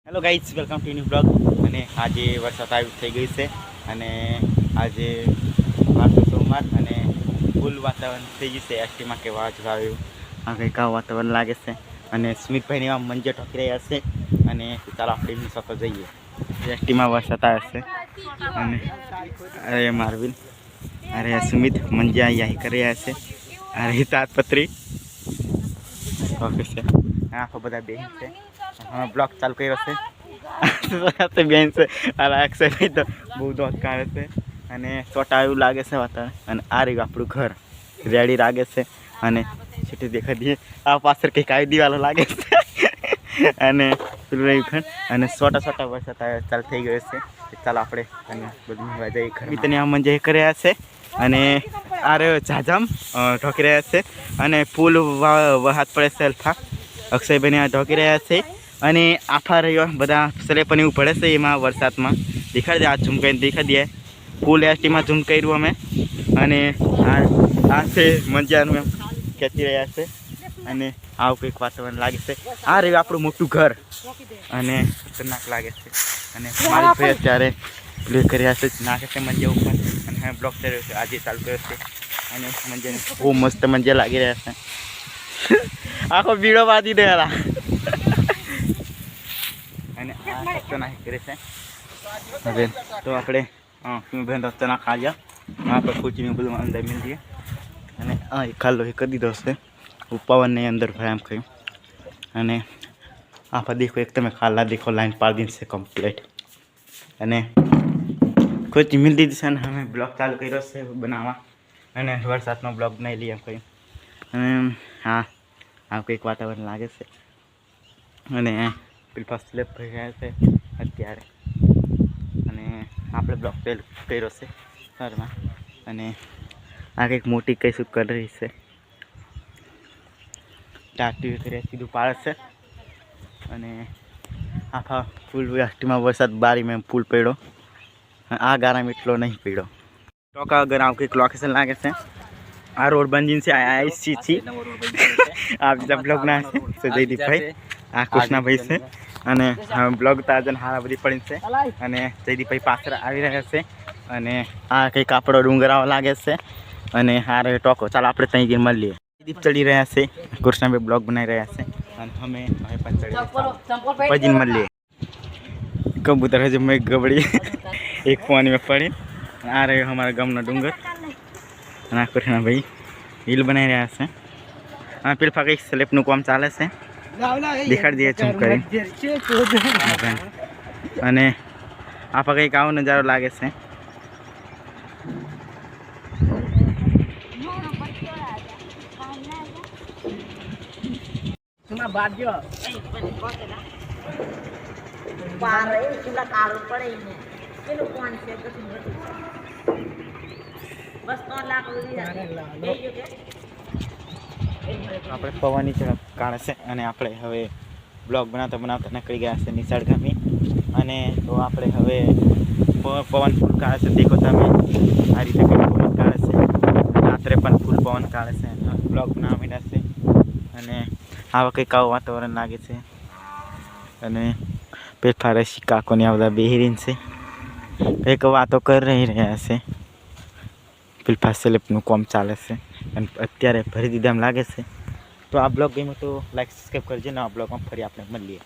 Hello guys, welcome to new blog. અને આજે વરસાદ આવી થઈ ગઈ છે અને આજે સોમવાર અને ફૂલ વાતાવરણ થઈ ગયું છે. એસટીમાં કે વાજ આવ્યું આ કંઈક આવું વાતાવરણ લાગે છે અને સ્મિતભાઈની આમ મંજે ઠોકી રહ્યા છે અને ચાલો આપણે એમની સાથે જઈએ. એસટીમાં વરસાદ આવે છે અને અરે મારવીન, અરે સુમિત મંજે અહીંયા કરી રહ્યા છે. અરે તાજપત્રી ઓકે છે, આખો બધા બેન છે. હા, બ્લોગ ચાલુ કર્યો છે બેન છે અને અક્ષય તો બહુ દોત કાઢે છે અને ચોટા એવું લાગે છે વાતાવરણ. અને આ રહ્યું આપણું ઘર રેડી લાગે છે અને છેટી દેખાઈ દઈએ આ પાછળ કંઈક આવી દિવાલો લાગે છે અને પેલું રહ્યું ઘર અને છોટા વરસાદ ચાલુ થઈ ગયો છે. ચાલો આપણે અને બધું જઈએ ઘર. મિત્રની આ મંજે કર્યા છે અને આ રહ્યો ઝાઝમ ઢોકી રહ્યા છે અને ફૂલ હાથ પડે છે અલ્ફા અક્ષયભાઈને આ ઢોકી રહ્યા છે અને આફા રહ્યો બધા સલેપન એવું પડે છે એમાં વરસાદમાં. દેખાડી દે આ ઝૂમ કરીને દેખાડી દે ફૂલ એસટીમાં ઝૂમ કર્યું અમે અને આ છે મંજાનું એમ ખેંચી રહ્યા છે અને આવું કંઈક વાતાવરણ લાગે છે. આ રહ્યું આપણું મોટું ઘર અને ખતરનાક લાગે છે અને મારી ભાઈ અત્યારે પ્લે કર્યા છે નાખે છે મંજે ઉપર અને હવે બ્લોક થઈ રહ્યો છે આજે ચાલુ કર્યો છે અને મંજે બહુ મસ્ત મંજે લાગી રહ્યા છે. આખો બીડો બાંધી દેલા અને આ રસ્તો કરે છે. હવે તો આપણે બેન રસ્તો ના ખા ગયા આપણે પૂછીને બધું અંદર મિલ દઈએ અને ખાલો એ કરી દીધો છે પવનને અંદર ભાઈ આમ કહ્યું અને આખા દેખો એક તમે ખાલા દેખો લાઈન પાડી દીધી છે કમ્પ્લીટ અને કોઈ મિલ દીધી છે. અને અમે બ્લોગ ચાલુ કર્યો છે બનાવવા અને વરસાદનો બ્લોગ નહીં લઈએ એમ કહ્યું અને હા આ કંઈક વાતાવરણ લાગે છે અને પેલા સ્લેબ ભરી રહ્યા છે અત્યારે અને આપણે બ્લોક કર્યો છે ઘરમાં અને આ કંઈક મોટી કઈ શું કરી રહી છે ટાટી કર્યા સીધું પાડે છે અને આખા ફૂલ એસટીમાં વરસાદ બારીમાં ફૂલ પડ્યો આ ગારામાં એટલો નહીં પડ્યો. ટોકા અગર આવું કંઈક લોકેશન લાગે છે. આ રોડ બંજીન છે આઈસી આ બીજા બ્લોગના છે જયદીપભાઈ આ કૃષ્ણાભાઈ છે અને બ્લોગ તાજન હારા બધી પડી છે અને જયદીપભાઈ પાછળ આવી રહ્યા છે અને આ કંઈક આપણો ડુંગરાઓ લાગે છે અને આ રહ્યો ટોકો. ચાલો આપણે ત્યાં ગઈ મળીએ. જયદીપ ચડી રહ્યા છે, કૃષ્ણાભાઈ બ્લોગ બનાવી રહ્યા છે અને અમે હવે પણ ચડી પછી મળીએ. કબૂતર હજુ મેં ગબડી એક પાણી में પડી. આ રહ્યો અમારા ગામનો ડુંગર અને આ કૃષ્ણાભાઈ હિલ બનાવી રહ્યા છે. હા પેલા કંઈક સ્લેપનું કામ ચાલે છે દેખાડી દઈએ ઝૂમ કરી અને આ કંઈક આવો નજારો લાગે છે. આપણે પવનની ઝડપ કાઢે છે અને આપણે હવે બ્લોગ બનાવતા નીકળી ગયા છે નિશાળ ગામે અને તો આપણે હવે પવન ફૂલ કાઢે છે. દેખો તમે આ રીતે કંઈક પવન કાઢે છે. રાત્રે પણ ફૂલ પવન કાઢે છે. બ્લોગ બનાવવા માંડ્યા છે અને આવા કંઈક આવું વાતાવરણ લાગે છે અને પેફારે કાકોની આ બધા બેહીરીન છે કંઈક વાતો કરી રહ્યા છે. પેલફા સ્લેપનું કામ ચાલે છે અને અત્યારે ભરી દીધા એમ લાગે છે. તો આ બ્લોગ ગમ્યો તો લાઈક સબસ્ક્રાઈબ કરજો ને આ બ્લોગમાં ફરી આપણે મળીએ.